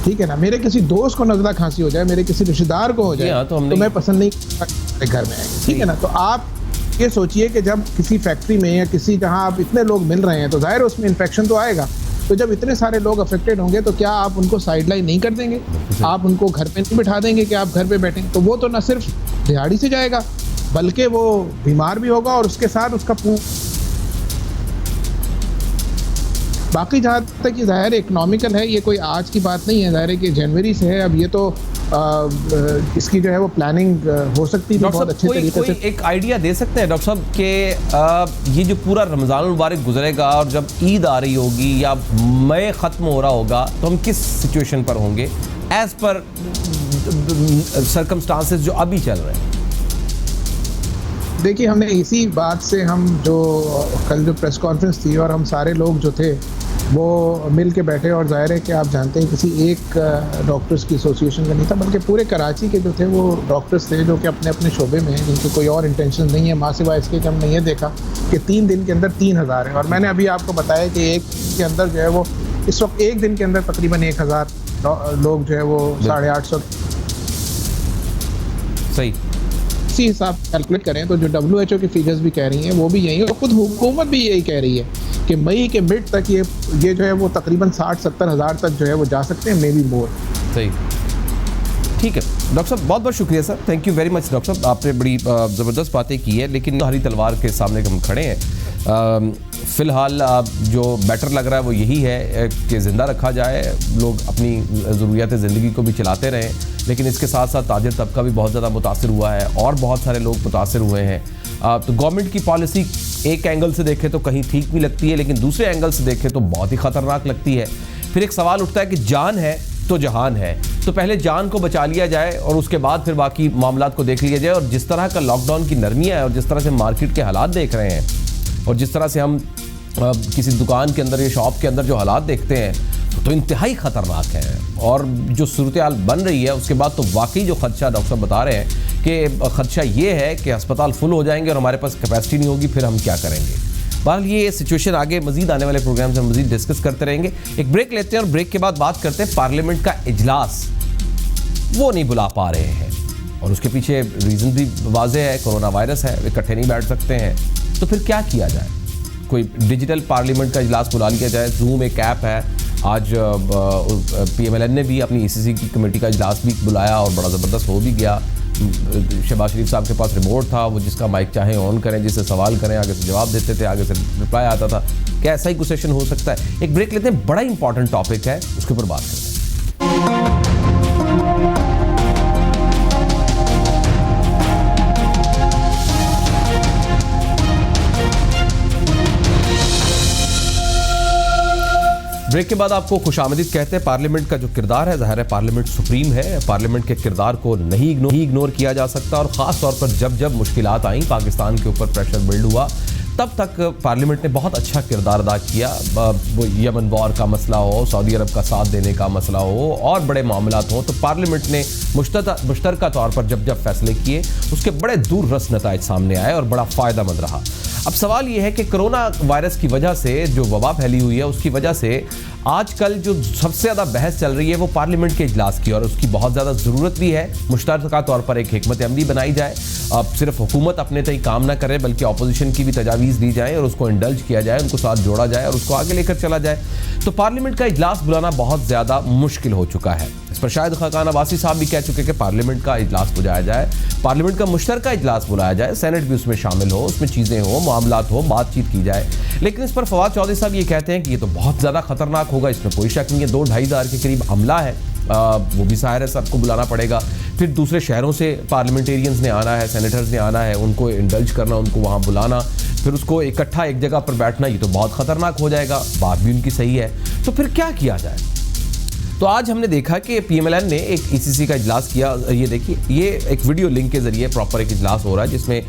ठीक है ना। मेरे किसी दोस्त को नज़ला खांसी हो जाए, मेरे किसी रिश्तेदार को हो जाए तो मैं पसंद नहीं करूँगा घर में आएंगे, ठीक है ना। तो आप ये सोचिए कि जब किसी फैक्ट्री में या किसी जहां आप इतने लोग मिल रहे हैं तो जाहिर है उसमें इन्फेक्शन तो आएगा। तो जब इतने सारे लोग अफेक्टेड होंगे तो क्या आप उनको साइडलाइन नहीं कर देंगे? आप उनको घर पे नहीं बिठा देंगे कि आप घर पे बैठें? तो वो तो न सिर्फ दिहाड़ी से जाएगा बल्कि वो बीमार भी होगा और उसके साथ उसका बाकी जहाँ तक ये ज़ाहिर इकोनॉमिकल है, ये कोई आज की बात नहीं है, ज़ाहिर है कि जनवरी से है। अब ये तो इसकी जो है वो प्लानिंग हो सकती है बहुत अच्छे तरीके से। एक आइडिया दे सकते हैं डॉक्टर साहब कि ये जो पूरा रमज़ान मुबारक गुजरेगा और जब ईद आ रही होगी या मई ख़त्म हो रहा होगा तो हम किस सिचुएशन पर होंगे एज पर सर्कमस्टांसेस जो अभी चल रहे हैं? देखिए, हमने इसी बात से हम जो कल जो प्रेस कॉन्फ्रेंस थी और हम सारे लोग जो थे वो मिल के बैठे, और जाहिर है कि आप जानते हैं किसी एक डॉक्टर्स की एसोसिएशन का नहीं था बल्कि पूरे कराची के जो थे वो डॉक्टर्स थे जो कि अपने अपने शोबे में हैं, जिनकी कोई और इंटेंशन नहीं है माँ सिवाय इसके कि हमने ये देखा कि 3 दिन के अंदर 3000 है। और मैंने अभी आपको बताया कि एक के अंदर जो है वो इस वक्त एक दिन के अंदर तकरीबन 1000 लोग जो है वो 850 सही इसी हिसाब कैलकुलेट करें तो जो WHO की फिगर्स भी कह रही हैं वो भी यही है और खुद हुकूमत भी यही कह रही है कि मई के मिड तक ये जो है वो तकरीबन 60-70 हज़ार तक जो है वो जा सकते हैं, मे बी मोर। सही, ठीक है डॉक्टर साहब, बहुत बहुत शुक्रिया sir, thank you very much doctor साहब, आपने बड़ी ज़बरदस्त बातें की है, लेकिन हरी तलवार के सामने हम खड़े हैं। फ़िलहाल जो बेटर लग रहा है वो यही है कि ज़िंदा रखा जाए, लोग अपनी ज़रूरियात ज़िंदगी को भी चलाते रहें, लेकिन इसके साथ साथ ताजिर तबका भी बहुत ज़्यादा मुतासिर हुआ है और बहुत सारे लोग मुतासिर हुए हैं। तो गवर्नमेंट की पॉलिसी एक एंगल से देखें तो कहीं ठीक भी लगती है, लेकिन दूसरे एंगल से देखें तो बहुत ही ख़तरनाक लगती है। फिर एक सवाल उठता है कि जान है तो जहान है, तो पहले जान को बचा लिया जाए और उसके बाद फिर बाकी मामलात को देख लिया जाए। और जिस तरह का लॉकडाउन की नरमियाँ है और जिस तरह से मार्केट के हालात देख रहे हैं और जिस तरह से हम किसी दुकान के अंदर या शॉप के अंदर जो हालात देखते हैं तो इंतहाई ख़तरनाक है। और जो सूरत हाल बन रही है उसके बाद तो वाकई जो खदशा डॉक्टर साहब बता रहे हैं कि खदशा ये है कि अस्पताल फुल हो जाएंगे और हमारे पास कैपेसिटी नहीं होगी, फिर हम क्या करेंगे। बहरहाल ये सिचुएशन आगे मजीद आने वाले प्रोग्राम से मजीद डिस्कस करते रहेंगे। एक ब्रेक लेते हैं और ब्रेक के बाद बात करते हैं पार्लियामेंट का इजलास वो नहीं बुला पा रहे हैं और उसके पीछे रीज़न भी वाज़ेह है, कोरोना वायरस है, इकट्ठे नहीं बैठ सकते हैं, तो फिर क्या किया जाए? कोई डिजिटल पार्लियामेंट का इजलास बुला लिया जाए, जूम एक ऐप है। आज PMLN ने भी अपनी ECC की कमेटी का इजलास भी बुलाया और बड़ा ज़बरदस्त हो भी गया। शहबाज शरीफ साहब के पास रिमोट था, वो जिसका माइक चाहे ऑन करें, जिससे सवाल करें, आगे से जवाब देते थे, आगे से रिप्लाई आता था। क्या ऐसा ही कुछ सेशन हो सकता है? एक ब्रेक लेते हैं, बड़ा इंपॉर्टेंट टॉपिक है, उसके ऊपर बात करते हैं। ब्रेक के बाद आपको खुशामदीद कहते हैं। पार्लियामेंट का जो किरदार है, ज़ाहिर है पार्लियामेंट सुप्रीम है, पार्लियामेंट के किरदार को नहीं इग्नोर किया जा सकता। और ख़ास तौर पर जब जब मुश्किलात आई, पाकिस्तान के ऊपर प्रेशर बिल्ड हुआ, तब तक पार्लियामेंट ने बहुत अच्छा किरदार अदा किया। वो यमन वॉर का मसला हो, सऊदी अरब का साथ देने का मसला हो और बड़े मामलात हों, तो पार्लियामेंट ने मुश्तरका तौर पर जब जब फैसले किए उसके बड़े दूर रस नताइज सामने आए और बड़ा फ़ायदामंद रहा। अब सवाल ये है कि कोरोना वायरस की वजह से जो वबा फैली हुई है उसकी वजह से आजकल जो सबसे ज़्यादा बहस चल रही है वो पार्लियामेंट के इजलास की, और उसकी बहुत ज़्यादा ज़रूरत भी है। मुश्तरका तौर पर एक हिकमत अमली बनाई जाए, अब सिर्फ हुकूमत अपने तक काम ना करे बल्कि अपोजिशन की भी तजावीज़ दी जाए और उसको इंडल्ज किया जाए, उनको साथ जोड़ा जाए और उसको आगे लेकर चला जाए। तो पार्लियामेंट का इजलास बुलाना बहुत ज़्यादा मुश्किल हो चुका है। इस पर शायद खाकान अब्बासी साहब भी कह चुके कि पार्लियामेंट का इजलास बुलाया जाए, पार्लियामेंट का मुश्तरका इजलास बुलाया जाए, सेनेट भी उसमें शामिल हो, उसमें चीज़ें हो, मामलात हो, बातचीत की जाए। लेकिन इस पर फवाद चौधरी साहब ये कहते हैं कि ये तो बहुत ज़्यादा खतरनाक होगा, इसमें कोई शक नहीं है। 2-2.5 हज़ार के करीब अमला है, वो भी ज़ाहिर है सबको बुलाना पड़ेगा। फिर दूसरे शहरों से पार्लियामेंटेरियंस ने आना है, सेनेटर्स ने आना है, उनको इंडल्ज करना, उनको वहाँ बुलाना, फिर उसको इकट्ठा एक जगह पर बैठना, ये तो बहुत ख़तरनाक हो जाएगा। बात भी उनकी सही है, तो फिर क्या किया जाए? तो आज हमने देखा कि PMLN ने एक ECC का इजलास किया। ये देखिए, ये एक वीडियो लिंक के ज़रिए प्रॉपर एक इजलास हो रहा है जिसमें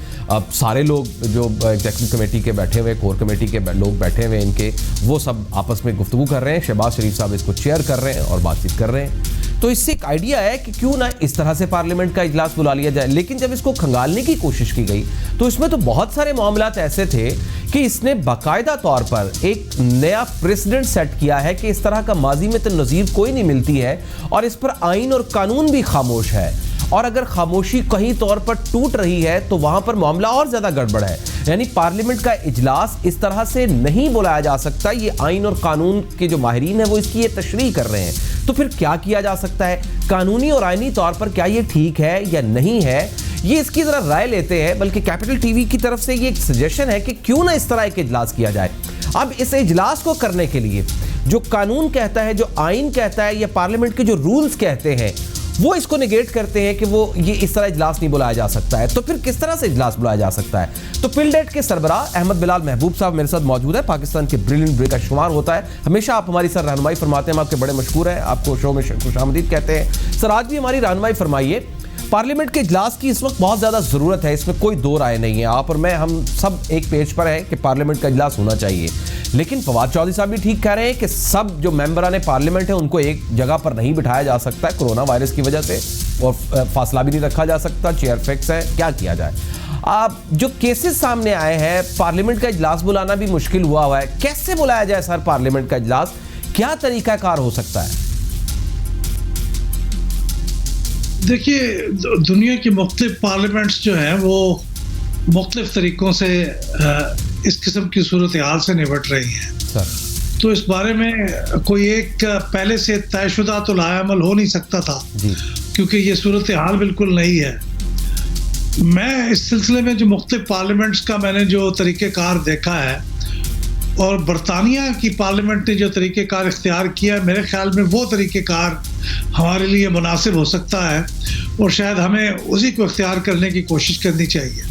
सारे लोग जो एग्जीक्यूटिव कमेटी के बैठे हुए, कोर कमेटी के लोग बैठे हुए, इनके वो सब आपस में गुफ्तगू कर रहे हैं। शहबाज शरीफ साहब इसको चेयर कर रहे हैं और बातचीत कर रहे हैं। तो इससे एक आइडिया है कि क्यों ना इस तरह से पार्लियामेंट का इजलास बुला लिया जाए। लेकिन जब इसको खंगालने की कोशिश की गई तो इसमें तो बहुत सारे मामलात ऐसे थे कि इसने बाकायदा तौर पर एक नया प्रेसिडेंट सेट किया है कि इस तरह का माजी में तो नज़ीर कोई नहीं मिलती है और इस पर आइन और कानून भी खामोश है। और अगर खामोशी कहीं तौर पर टूट रही है तो वहां पर मामला और ज्यादा गड़बड़ है। यानी पार्लियामेंट का इजलास इस तरह से नहीं बुलाया जा सकता। ये आइन और कानून के जो माहिरीन है वो इसकी ये तशरीह कर रहे हैं। तो फिर क्या किया जा सकता है कानूनी और आइनी तौर पर, क्या ये ठीक है या नहीं है, ये इसकी जरा राय लेते हैं। बल्कि कैपिटल टीवी की तरफ से ये एक सजेशन है कि क्यों ना इस तरह एक इजलास किया जाए। अब इस इजलास को करने के लिए जो कानून कहता है, जो आइन कहता है, या पार्लियामेंट के जो रूल्स कहते हैं वो इसको नेगेट करते हैं कि वो ये इस तरह इजलास नहीं बुलाया जा सकता है। तो फिर किस तरह से इजलास बुलाया जा सकता है? तो पिलडेट के सरबराह अहमद बिलाल महबूब साहब मेरे साथ मौजूद है। पाकिस्तान के ब्रिलियंट ब्रेक का शुमार होता है, हमेशा आप हमारी सर रहनुमाई फरमाते हैं, हम आपके बड़े मशहूर हैं, आपको शो में खुशामदीद कहते हैं। सर आज भी हमारी रहनुमाई फरमाइए। पार्लियामेंट के इजलास की इस वक्त बहुत ज़्यादा ज़रूरत है, इसमें कोई दो राय नहीं है। आप और मैं, हम सब एक पेज पर हैं कि पार्लियामेंट का इजलास होना चाहिए। लेकिन फवाद चौधरी साहब भी ठीक कह रहे हैं कि सब जो मेंबरान पार्लियामेंट है उनको एक जगह पर नहीं बिठाया जा सकता है कोरोना वायरस की वजह से, और फासला भी नहीं रखा जा सकता, चेयर फिक्स है, क्या किया जाए। अब जो केसेस सामने आए हैं, पार्लियामेंट का इजलास बुलाना भी मुश्किल हुआ है। कैसे बुलाया जाए सर पार्लियामेंट का इजलास, क्या तरीकाकार हो सकता है? देखिए, दुनिया की मुख्तलिफ पार्लियामेंट्स जो हैं वो मुख्तलिफ तरीक़ों से इस किस्म की सूरत हाल से निपट रही हैं। तो इस बारे में कोई एक पहले से तयशुदा तो लायामल हो नहीं सकता था, क्योंकि ये सूरत हाल बिल्कुल नहीं है। मैं इस सिलसिले में जो मुख्तलिफ पार्लियामेंट्स का मैंने जो तरीक़ेकार देखा है और बरतानिया की पार्लियामेंट ने जो तरीक़ेकार इख्तियार किया, मेरे ख्याल में वो तरीक़ेकार हमारे लिए मुनासिब हो सकता है और शायद हमें उसी को इख्तियार करने की कोशिश करनी चाहिए।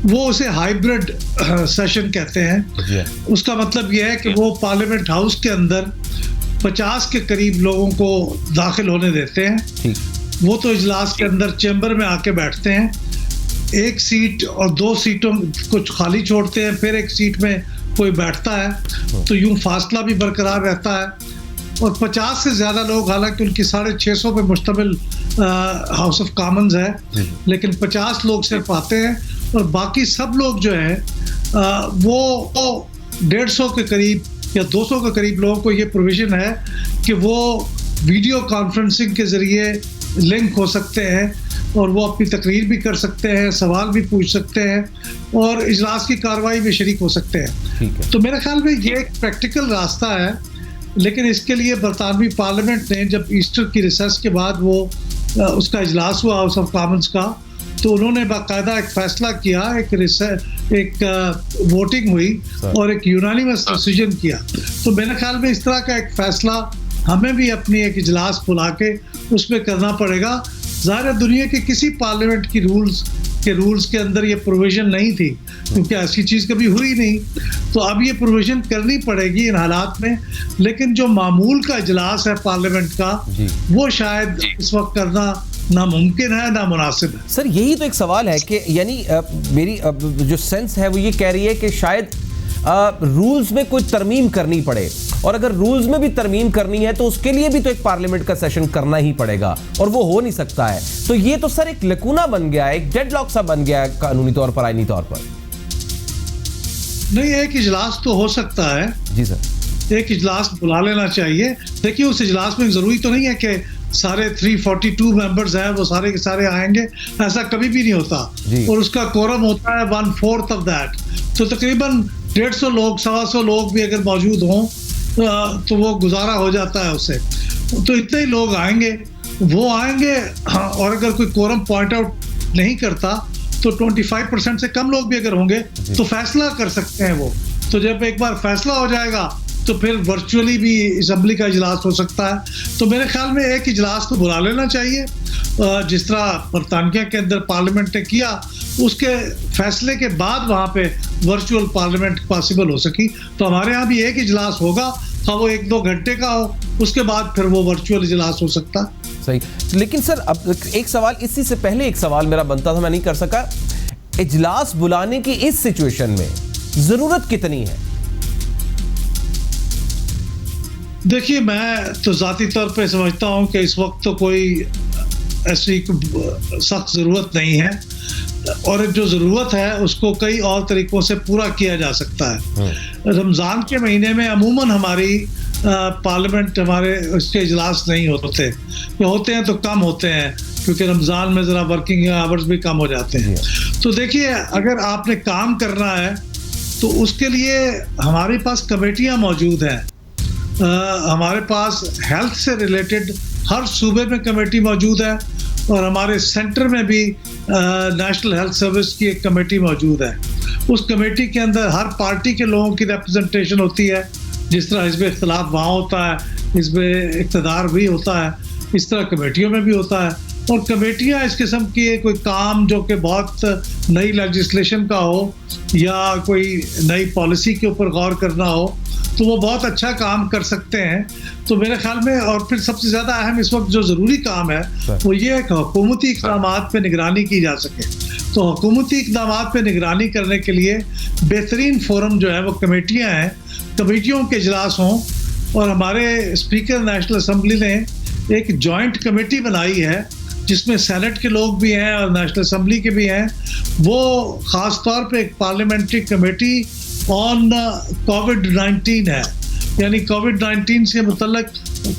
वो उसे हाइब्रिड सेशन कहते हैं। उसका मतलब यह है कि वो पार्लियामेंट हाउस के अंदर 50 के करीब लोगों को दाखिल होने देते हैं। वो तो इजलास के अंदर चैम्बर में आके बैठते हैं, एक सीट और 2 सीटों को खाली छोड़ते हैं, फिर एक सीट में कोई बैठता है, तो यूं फासला भी बरकरार रहता है। और 50 से ज़्यादा लोग, हालांकि उनकी 650 पे मुश्तमिल हाउस ऑफ कॉमन्स है, लेकिन 50 लोग सिर्फ आते हैं और बाकी सब लोग जो हैं वो 150 के करीब या 200 के करीब लोगों को ये प्रोविज़न है कि वो वीडियो कॉन्फ्रेंसिंग के ज़रिए लिंक हो सकते हैं और वो अपनी तकरीर भी कर सकते हैं, सवाल भी पूछ सकते हैं और इजलास की कार्रवाई में शरीक हो सकते हैं। तो मेरे ख्याल में ये एक प्रैक्टिकल रास्ता है। लेकिन इसके लिए बरतानवी पार्लियामेंट ने जब ईस्टर की रिसेस के बाद वो उसका इजलास हुआ हाउस ऑफ कॉमन्स का, तो उन्होंने बाकायदा एक फैसला किया, एक वोटिंग हुई और एक यूनानिमस डिसीजन किया। तो मेरे ख्याल में इस तरह का एक फैसला हमें भी अपनी एक इजलास बुला के उसमें करना पड़ेगा। ज़ाहिर दुनिया के किसी पार्लियामेंट की रूल्स के अंदर ये प्रोविज़न नहीं थी, क्योंकि ऐसी चीज़ कभी हुई नहीं। तो अब ये प्रोविज़न करनी पड़ेगी इन हालात में। लेकिन जो मामूल का इजलास है पार्लियामेंट का, वो शायद इस वक्त करना नामुमकिन है, नामुनासिब है। सर यही तो एक सवाल है कि यानी मेरी जो सेंस है वो ये कह रही है कि शायद रूल्स में कोई तरमीम करनी पड़े, और अगर रूल्स में भी तरमीम करनी है तो उसके लिए भी तो एक पार्लियामेंट का सेशन करना ही पड़ेगा, और वो हो नहीं सकता है। तो ये तो सर एक लकूना बन गया है, एक डेडलॉक सा बन गया है कानूनी तौर पर, आईनी तौर पर। नहीं, एक इजलास तो हो सकता है। जी सर, एक इजलास बुला लेना चाहिए। देखिए, उस इजलास में जरूरी तो नहीं है कि सारे 342 मेंबर्स हैं वो सारे के सारे आएंगे, ऐसा कभी भी नहीं होता। और उसका कोरम होता है 1/4 ऑफ दैट। तो तकरीबन 150 लोग, 125 लोग भी अगर मौजूद हों तो वो गुजारा हो जाता है उससे। तो इतने ही लोग आएंगे, वो आएंगे। और अगर कोई कोरम पॉइंट आउट नहीं करता तो 25% से कम लोग भी अगर होंगे तो फैसला कर सकते हैं वो। तो जब एक बार फैसला हो जाएगा तो फिर वर्चुअली भी असेंबली का इजलास हो सकता है। तो मेरे ख्याल में एक इजलास तो बुला लेना चाहिए, जिस तरह बरतानिया के अंदर पार्लियामेंट ने किया। उसके फैसले के बाद वहाँ पे वर्चुअल पार्लियामेंट पॉसिबल हो सकी। तो हमारे यहाँ भी एक इजलास होगा, हाँ वो 1-2 घंटे का हो, उसके बाद फिर वो वर्चुअल इजलास हो सकता है। सही। लेकिन सर अब एक सवाल, इसी से पहले एक सवाल मेरा बनता था, मैं नहीं कर सका। इजलास बुलाने की इस सिचुएशन में जरूरत कितनी है? देखिए, मैं तो ज़ाती तौर पे समझता हूँ कि इस वक्त तो कोई ऐसी सख्त ज़रूरत नहीं है, और जो ज़रूरत है उसको कई और तरीक़ों से पूरा किया जा सकता है। रमज़ान के महीने में अमूमन हमारी पार्लियामेंट हमारे उसके इजलास नहीं होते, या होते हैं तो कम होते हैं, क्योंकि रमज़ान में ज़रा वर्किंग आवर्स भी कम हो जाते हैं। तो देखिए, अगर आपने काम करना है तो उसके लिए हमारे पास कमेटियाँ मौजूद हैं। हमारे पास हेल्थ से रिलेटेड हर सूबे में कमेटी मौजूद है, और हमारे सेंटर में भी नेशनल हेल्थ सर्विस की एक कमेटी मौजूद है। उस कमेटी के अंदर हर पार्टी के लोगों की रिप्रेजेंटेशन होती है। जिस तरह हिज़्ब इख्तिलाफ वहाँ होता है, हिज़्ब इक़्तिदार भी होता है, इस तरह कमेटियों में भी होता है। और कमेटियाँ इस किस्म की कोई काम जो कि बहुत नई लेजिस्लेशन का हो या कोई नई पॉलिसी के ऊपर गौर करना हो, तो वो बहुत अच्छा काम कर सकते हैं। तो मेरे ख्याल में, और फिर सबसे ज़्यादा अहम इस वक्त जो ज़रूरी काम है वो ये है कि हुकूमती इक़दामात पे निगरानी की जा सके। तो हुकूमती इक़दामात पे निगरानी करने के लिए बेहतरीन फोरम जो है वो कमेटियाँ हैं। कमेटियों के इजलास हों, और हमारे स्पीकर नेशनल असम्बली ने एक जॉइंट कमेटी बनाई है जिसमें सेनेट के लोग भी हैं और नेशनल असम्बली के भी हैं। वो ख़ास तौर पे एक पार्लियामेंट्री कमेटी ऑन कोविड-19 है, यानी कोविड-19 से मुतल्लिक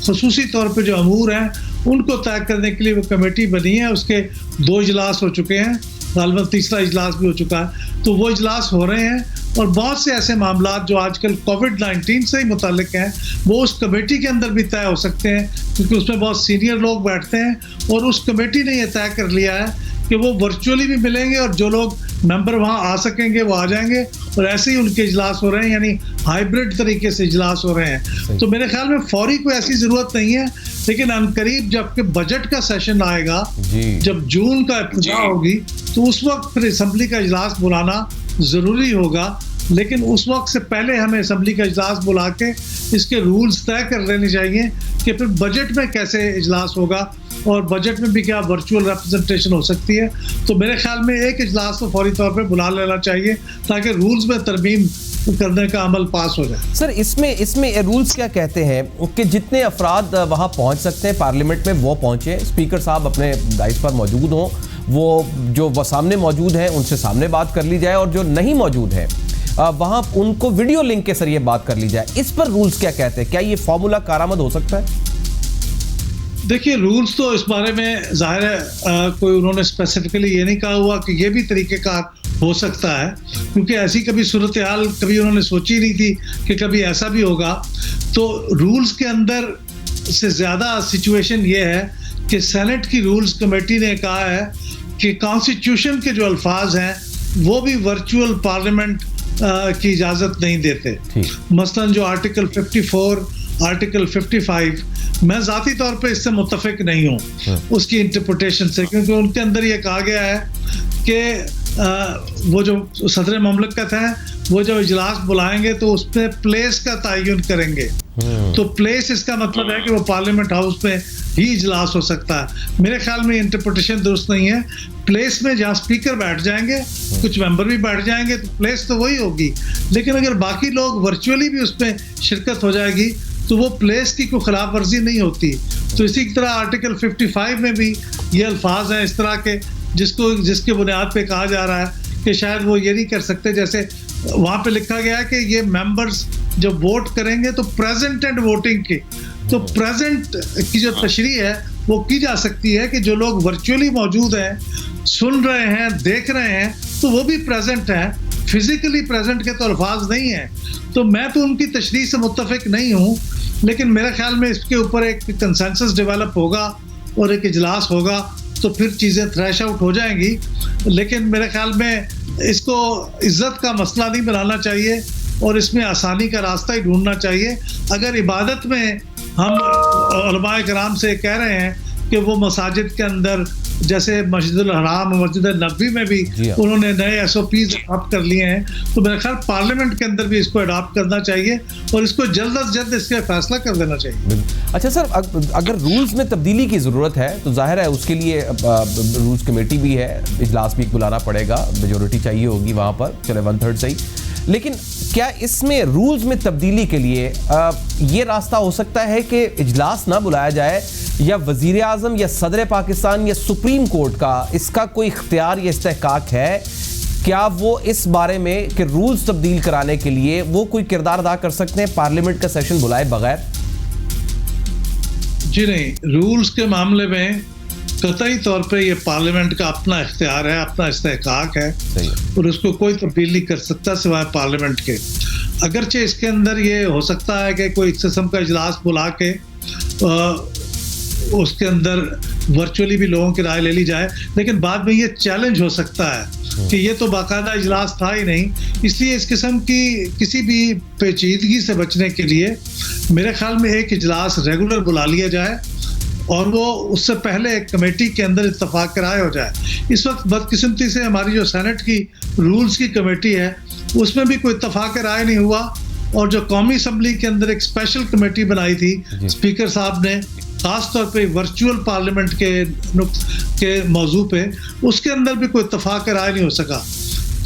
ख़ुसूसी तौर पे जो अमूर हैं उनको तय करने के लिए वो कमेटी बनी है। उसके 2 इजलास हो चुके हैं, गालिबन तीसरा इजलास भी हो चुका है। तो वो इजलास हो रहे हैं, और बहुत से ऐसे मामला जो आजकल कोविड-19 से ही मुताल्लिक हैं वो उस कमेटी के अंदर भी तय हो सकते हैं, क्योंकि उसमें बहुत सीनियर लोग बैठते हैं। और उस कमेटी ने यह तय कर लिया है कि वो वर्चुअली भी मिलेंगे, और जो लोग मेंबर वहाँ आ सकेंगे वो आ जाएंगे, और ऐसे ही उनके इजलास हो रहे हैं, यानी हाइब्रिड तरीके से इजलास हो रहे हैं। तो मेरे ख्याल में फौरी कोई ऐसी ज़रूरत नहीं है, लेकिन अनकरीब जबकि बजट का सेशन आएगा, जब जून का इब्तिदा होगी, तो उस वक्त फिर असम्बली का इजलास बुलाना ज़रूरी होगा। लेकिन उस वक्त से पहले हमें असम्बली का इजलास बुला के इसके रूल्स तय कर लेने चाहिए कि फिर बजट में कैसे इजलास होगा, और बजट में भी क्या वर्चुअल रिप्रेजेंटेशन हो सकती है। तो मेरे ख्याल में एक इजलास तो फौरी तौर पे बुला लेना चाहिए, ताकि रूल्स में तरमीम करने का अमल पास हो जाए। सर, इसमें रूल्स क्या कहते हैं कि जितने अफराद वहाँ पहुँच सकते हैं पार्लियामेंट में वो पहुँचे, स्पीकर साहब अपने दायित्व पर मौजूद हों, वो सामने मौजूद हैं उनसे सामने बात कर ली जाए, और जो नहीं मौजूद है वहाँ उनको वीडियो लिंक के जरिए बात कर ली जाए। इस पर रूल्स क्या कहते हैं? क्या ये फॉर्मूला कारामद हो सकता है? देखिए, रूल्स तो इस बारे में जाहिर है कोई उन्होंने स्पेसिफिकली ये नहीं कहा हुआ कि ये भी तरीक़ेकार हो सकता है, क्योंकि ऐसी कभी सूरत हाल कभी उन्होंने सोची नहीं थी कि कभी ऐसा भी होगा। तो रूल्स के अंदर से ज़्यादा सिचुएशन ये है कि सेनेट की रूल्स कमेटी ने कहा है कि कॉन्स्टिट्यूशन के जो अल्फाज हैं वो भी वर्चुअल पार्लियामेंट की इजाज़त नहीं देते। मसलन जो आर्टिकल 54, आर्टिकल 55, मैं ज़ाती तौर पे इससे मुत्तफिक नहीं हूँ उसकी इंटरप्रिटेशन से, क्योंकि उनके अंदर ये कहा गया है कि वो जो सदर ममलकत है वो जब इजलास बुलाएंगे तो उसमें प्लेस का तयन करेंगे। तो प्लेस इसका मतलब है कि वो पार्लियामेंट हाउस में ही इजलास हो सकता है। मेरे ख्याल में इंटरप्रिटेशन दुरुस्त नहीं है। प्लेस में जहाँ स्पीकर बैठ जाएंगे, कुछ मेंबर भी बैठ जाएंगे, तो प्लेस तो वही होगी। लेकिन अगर बाकी लोग वर्चुअली भी उसमें शिरकत हो जाएगी तो वो प्लेस की कोई खिलाफ वर्जी नहीं होती। तो इसी तरह आर्टिकल 55 में भी ये अल्फाज हैं इस तरह के, जिसके बुनियाद पे कहा जा रहा है कि शायद वो ये नहीं कर सकते। जैसे वहाँ पे लिखा गया है कि ये मेंबर्स जब वोट करेंगे तो प्रेजेंट एंड वोटिंग की, तो प्रेजेंट की जो तशरीह है वो की जा सकती है कि जो लोग वर्चुअली मौजूद हैं, सुन रहे हैं, देख रहे हैं, तो वो भी प्रेजेंट हैं। फिजिकली प्रेजेंट के तो अल्फाज नहीं हैं। तो मैं तो उनकी तशरीह से मुत्तफिक नहीं हूँ, लेकिन मेरे ख्याल में इसके ऊपर एक कंसेंसस डेवलप होगा और एक इजलास होगा, तो फिर चीज़ें थ्रैश आउट हो जाएंगी। लेकिन मेरे ख्याल में इसको इज़्ज़त का मसला नहीं बनाना चाहिए, और इसमें आसानी का रास्ता ही ढूंढना चाहिए। अगर इबादत में हम उलमाए किराम से कह रहे हैं कि वो मसाजिद के अंदर, जैसे मस्जिदुल हराम, मस्जिद नबी में भी उन्होंने नए SOPs अडॉप्ट कर लिए हैं, तो मेरे ख्याल पार्लियामेंट के अंदर भी इसको अडॉप्ट करना चाहिए, और इसको जल्द अज जल्द इसका फैसला कर देना चाहिए। अच्छा सर, अगर रूल्स में तब्दीली की ज़रूरत है तो जाहिर है उसके लिए रूल्स कमेटी भी है, इजलास भी बुलाना पड़ेगा, मेजोरिटी चाहिए होगी वहाँ पर, चले 1/3 सही। लेकिन क्या इसमें रूल्स में तब्दीली के लिए ये रास्ता हो सकता है कि इजलास ना बुलाया जाए, या वज़ीर आज़म या सदर पाकिस्तान या सुप्रीम कोर्ट का इसका कोई इख्तियार या इस्तेहकाक है क्या वो इस बारे में कि रूल्स तब्दील कराने के लिए वो कोई किरदार अदा कर सकते हैं पार्लियामेंट का सेशन बुलाए बगैर? जी नहीं, रूल्स के मामले में कतई तौर पे ये पार्लियामेंट का अपना इख्तियार है, अपना इस्तेहकाक है और उसको कोई तब्दील नहीं कर सकता सिवाय पार्लियामेंट के। अगरचे इसके अंदर ये हो सकता है कि कोई किस्म का इजलास बुला के उसके अंदर वर्चुअली भी लोगों की राय ले ली जाए, लेकिन बाद में ये चैलेंज हो सकता है कि ये तो बाकायदा इजलास था ही नहीं। इसलिए इस किस्म की किसी भी पेचीदगी से बचने के लिए मेरे ख्याल में एक इजलास रेगुलर बुला लिया जाए और वो उससे पहले एक कमेटी के अंदर इत्तफाक राय हो जाए। इस वक्त बदकिस्मती से हमारी जो सेनेट की रूल्स की कमेटी है उसमें भी कोई इत्तफाक राय नहीं हुआ, और जो कौमी असम्बली के अंदर एक स्पेशल कमेटी बनाई थी स्पीकर साहब ने खास तौर पे वर्चुअल पार्लियामेंट के मौजू पे, उसके अंदर भी कोई इत्तफाक राय नहीं हो सका।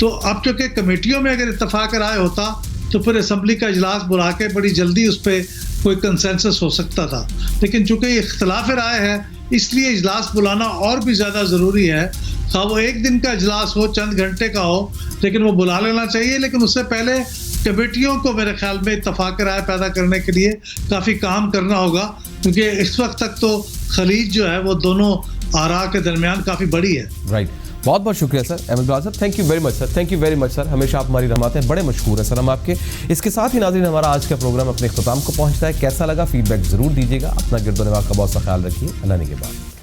तो अब चूंकि कमेटियों में अगर इत्तफाक राय होता तो फिर असम्बली का इजलास बुला के बड़ी जल्दी उस पर कोई कंसेंसस हो सकता था, लेकिन चूंकि इख्तिलाफ राय है इसलिए इजलास बुलाना और भी ज़्यादा ज़रूरी है। खा वो एक दिन का इजलास हो, चंद घंटे का हो, लेकिन वो बुला लेना चाहिए। लेकिन उससे पहले कमेटियों को मेरे ख्याल में इत्तफाक राय पैदा करने के लिए काफ़ी काम करना होगा, क्योंकि इस वक्त तक तो खलीज जो है वो दोनों आरा के दरमियान काफ़ी बड़ी है। राइट, बहुत बहुत शुक्रिया सर अहमद बिलावल साहब, thank you very much sir, thank you very much sir, हमेशा आप हमारी रहमत हैं, बड़े मशहूर हैं सर हम आपके। इसके साथ ही नाज़रीन हमारा आज का प्रोग्राम अपने इख्तिताम को पहुंचता है। कैसा लगा फीडबैक ज़रूर दीजिएगा, अपना गिरदो नवाज़ का बहुत सा ख्याल रखिए। अल्लाह ने के बाद।